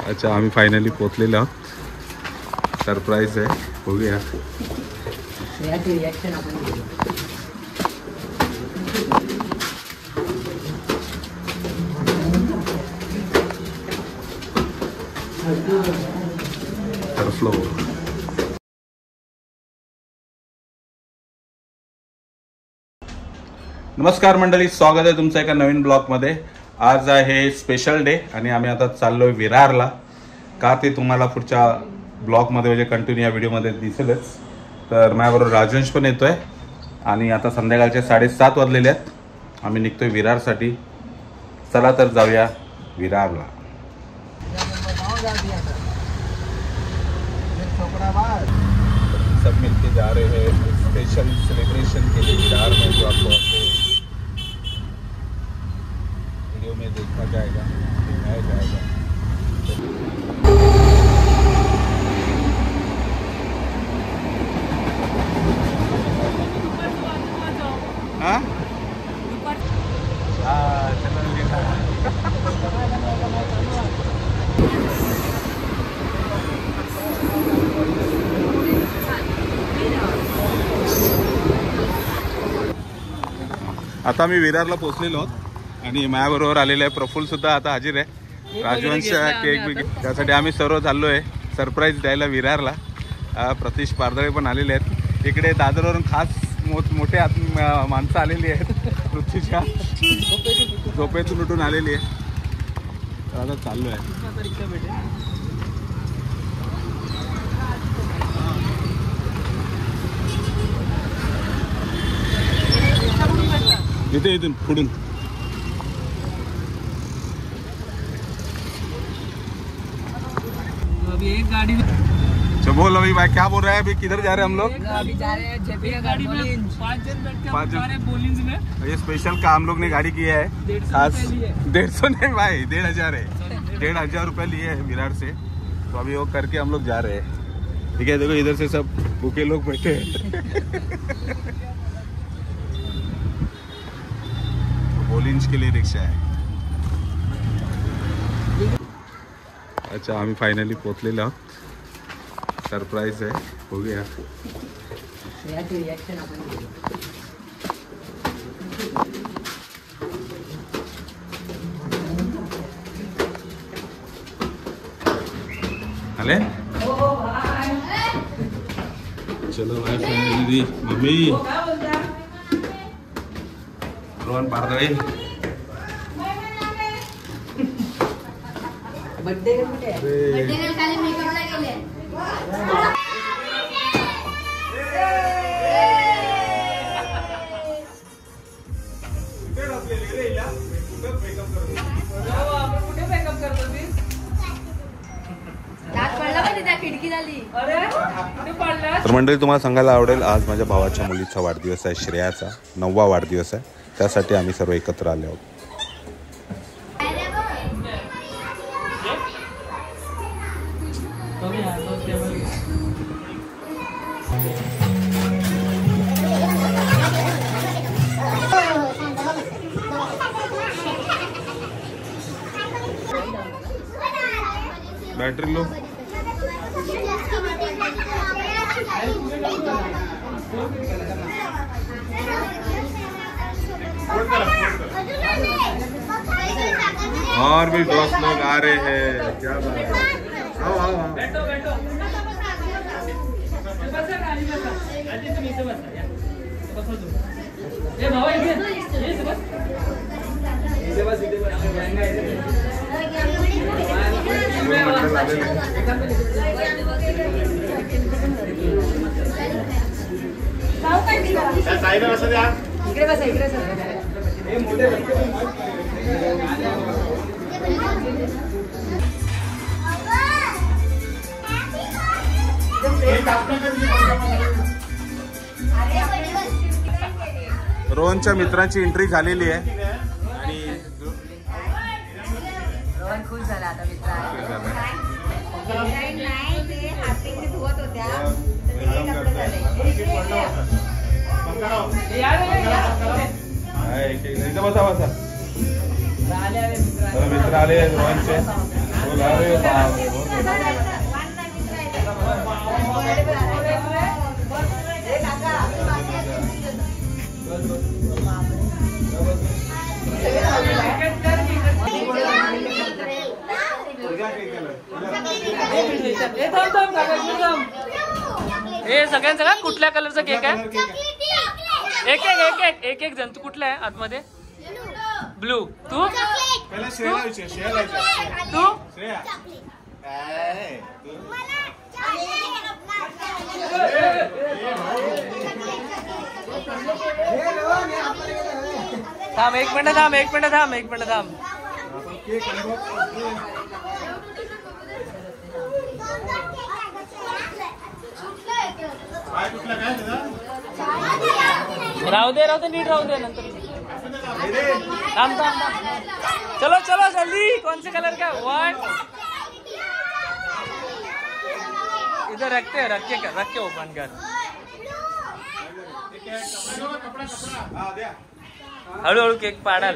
अच्छा आम्ही फायनली पोहोचलेलो आहोत. सरप्राईज आहे, बघूया. फ्लो. नमस्कार मंडळी, स्वागत आहे तुमचं एका नवीन ब्लॉगमध्ये. आज आहे स्पेशल डे आणि आम्ही आता चाललोय विरारला. का ते तुम्हाला पुढच्या ब्लॉगमध्ये म्हणजे कंटिन्यू या व्हिडिओमध्ये दिसेलच. तर माझ्याबरोबर राजवंश पण येतोय आणि आता संध्याकाळचे 7:30 वाजलेले आहेत. आम्ही निघतोय विरारसाठी. चला तर जाऊया विरारला. सब मिलके जा रहे हैं स्पेशल सेलिब्रेशन के लिए विरार में, जो आपको वीडियो में देखा जाएगा, दिखाया जाएगा. हाँ आता मी विरारला पोहोचलेलो आहोत आणि माझ्याबरोबर आलेले आहे प्रफुल्ल सुद्धा आता हजर आहे. राजवंश केक त्यासाठी आम्ही सर्व चाललो आहे सरप्राईज द्यायला विरारला. प्रतीश पारदळे पण आलेले आहेत. इकडे दादरवरून खास मोठे माणसं आलेली आहेत. पृथ्वीच्या झोपेतून उठून आलेली आहे. आता चाललो आहे. इथे इथून पुढून अभी एक गाड़ी. अच्छा बोल अभी भाई, क्या बोल रहे हैं? अभी किधर जा रहे हैं हम लोग? अभी जा रहे हैं जेपीए गाड़ी में. 5 जन बैठे हैं जा रहे हैं बोलिंज में. ये स्पेशल का हम लोग ने गाड़ी किया है. 150 नहीं भाई, 1,500 है. 1,500 रुपये लिए है विरार से. तो अभी वो करके हम लोग जा रहे हैं. ठीक है, देखो इधर से सब भूखे लोग बैठे हैं. बोलिंज के लिए रिक्शा है. अच्छा आम्ही फायनली पोहोचलेलो आहोत. सरप्राईज आहे, बघूया. आले चलो भाई. दीदी मम्मी रोहन पारदळे बर्थडे खाली मेकअपला गेले. तर मंडळी, तुम्हाला सांगायला आवडेल आज माझ्या भावाच्या मुलीचा वाढदिवस आहे. श्रेयाचा 9वा वाढदिवस आहे. त्यासाठी आम्ही सर्व एकत्र आले आहोत. Battery low. और भी दोस्त लोग आ रहे हैं. क्या बात है. आओ आओ आओ. बैठो बैठो. इकडे बसा, इकडे रोहनच्या मित्राची एंट्री झालेली आहे आणि रोहन खुश झाला आता मित्र. मित्र आले रोहनचे. हे सगळ्यांचं का कुठल्या कलरचा केक आहे? एक एक एक एक एक एक जण. तू कुठला आहे आतमध्ये? ब्लू. तू तू थांब एक मिनिट थांब एक मिनिट थांब एक मिनिट थांब. राहू दे नीट राहू दे नंतर. थांब थांब थांब. चलो चलो जल्दी. कौन से कलर का? 1 इधर रख के ओपन कर. हळूहळू केक पाडाल.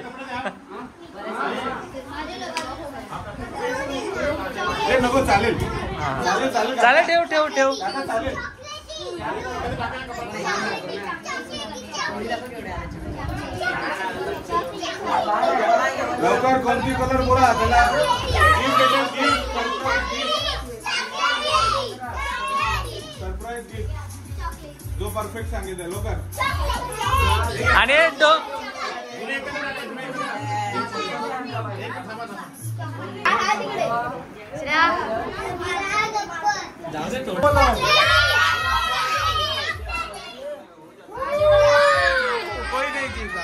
चालेल चालेल ठेव ठेव ठेव. लवकर कोणती कलर बोला त्याला. सरप्राईज गिफ्ट जो परफेक्ट सांगितलं लवकर. आणि कोई नहीं जीता.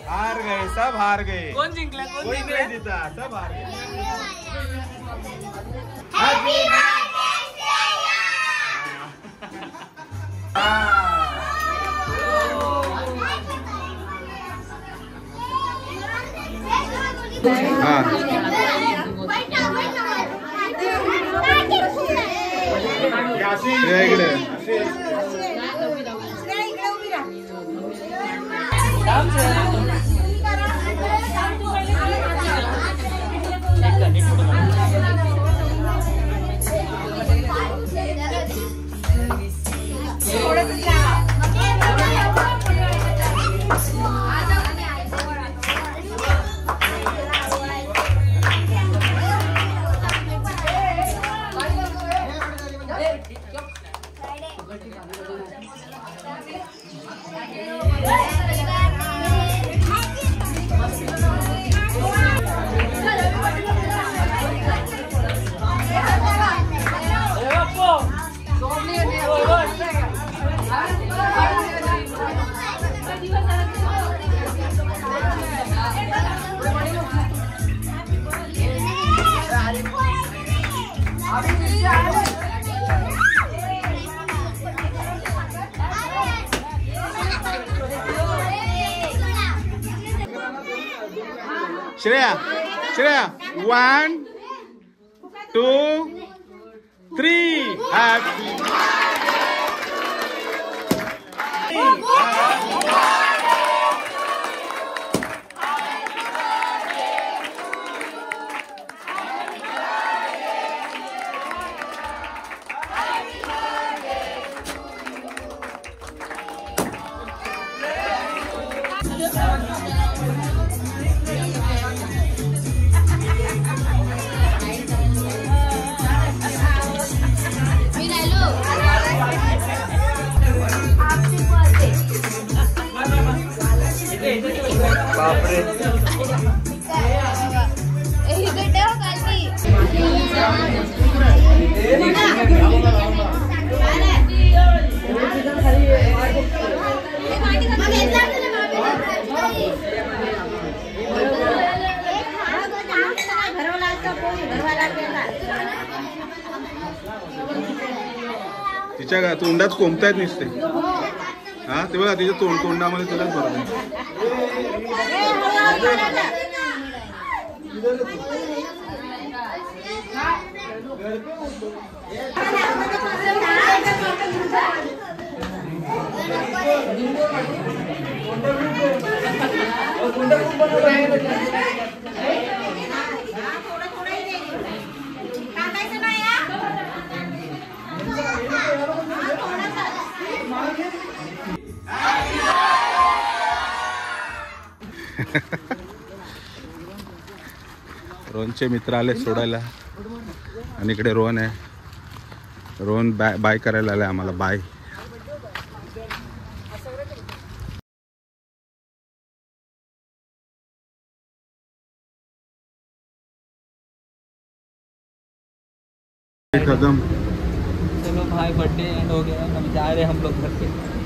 हार गए सब हार गए. कोण जिंकला? कोई नहीं जीता सब हार गए. श्रेया 1 2 3 हॅपी. तिच्या तोंडात कोंबतायत नुसते. हा ते बघा तिच्या तोंडामध्ये त्यालाच बरोबर. रोहनचे मित्र आले सोडायला आणि इकडे रोहन आहे. रोहन बाय करायला आलाय आम्हाला. बाय. खत्म. चलो भाई बर्थडे एंड हो गया, अब जा रहे हम लोग घर पे.